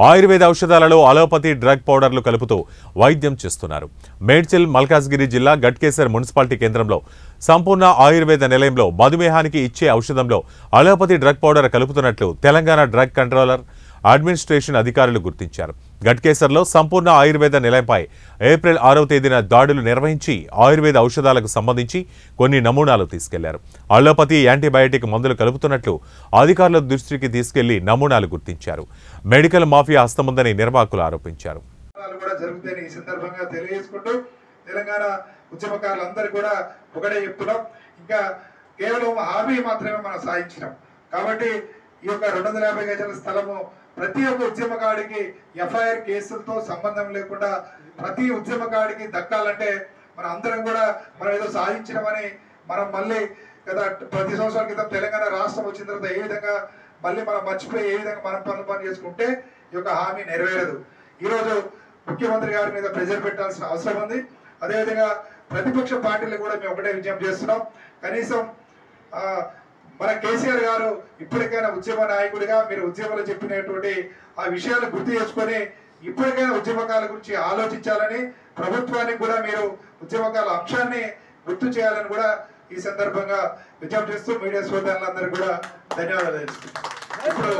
ఆయుర్వేద ఔషధాలలో allopathy drug పౌడర్లు కలుపుతూ వైద్యం చేస్తున్నారు. మేడ్చల్ మల్కాజ్గిరి జిల్లా గట్కేసర్ మున్సిపాలిటీ కేంద్రంలో సంపూర్ణ ఆయుర్వేద నిలయంలో మధుమేహానికి ఇచ్చే ఔషధంలో అలోపతి డ్రగ్ పౌడర్ కలుపుతున్నట్లు తెలంగాణ డ్రగ్ కంట్రోలర్ అడ్మినిస్ట్రేషన్ అధికారులు గుర్తించారు. గట్కేసర్లో సంపూర్ణ ఆయుర్వేద నిలయంపై ఏప్రిల్ 6వ తేదీన దాడులు నిర్వహించి ఆయుర్వేద ఔషధాలకు సంబంధించి కొన్ని నమూనాలు తీసుకెళ్లారు. అలోపతి యాంటీబయాటిక్ మందులు కలుపుతున్నట్లు అధికారుల దృష్టికి తీసుకెళ్లి నమూనాలు గుర్తించారు. మెడికల్ మాఫియా హస్తముందని నిర్వాహకులు ఆరోపించారు. తెలంగాణ ఉద్యమకారులందరూ కూడా ఒకటే చెప్తున్నాం, ఇంకా కేవలం హామీ మాత్రమే మనం సాధించినాం. కాబట్టి ఈ యొక్క 250 గజాల స్థలము ప్రతి ఒక్క ఉద్యమకాడికి ఎఫ్ఐఆర్ కేసులతో సంబంధం లేకుండా ప్రతి ఉద్యమకాడికి దక్కాలంటే మన అందరం కూడా మనం ఏదో సాధించినామని మనం మళ్ళీ గత 10 సంవత్సరాల క్రితం తెలంగాణ రాష్ట్రం వచ్చిన తర్వాత ఏ విధంగా మళ్ళీ మనం మర్చిపోయి ఏ విధంగా మనం పనులు చేసుకుంటే ఈ యొక్క హామీ నెరవేరదు. ఈరోజు ముఖ్యమంత్రి గారి మీద ప్రెజర్ పెట్టాల్సిన అవసరం ఉంది. అదేవిధంగా ప్రతిపక్ష పార్టీలు కూడా మేము ఒకటే విజ్ఞప్తి చేస్తున్నాం, కనీసం మన కేసీఆర్ గారు ఇప్పటికైనా ఉద్యమ నాయకుడిగా మీరు ఉద్యమాలు చెప్పినటువంటి ఆ విషయాలు గుర్తు చేసుకొని ఇప్పటికైనా ఉద్యమకాల గురించి ఆలోచించాలని, ప్రభుత్వానికి కూడా మీరు ఉద్యమకాల అంశాన్ని గుర్తు చేయాలని కూడా ఈ సందర్భంగా విజ్ఞప్తి చేస్తూ మీడియా సోదరులందరూ కూడా ధన్యవాదాలు తెలుసుకుంటాం. ఇప్పుడు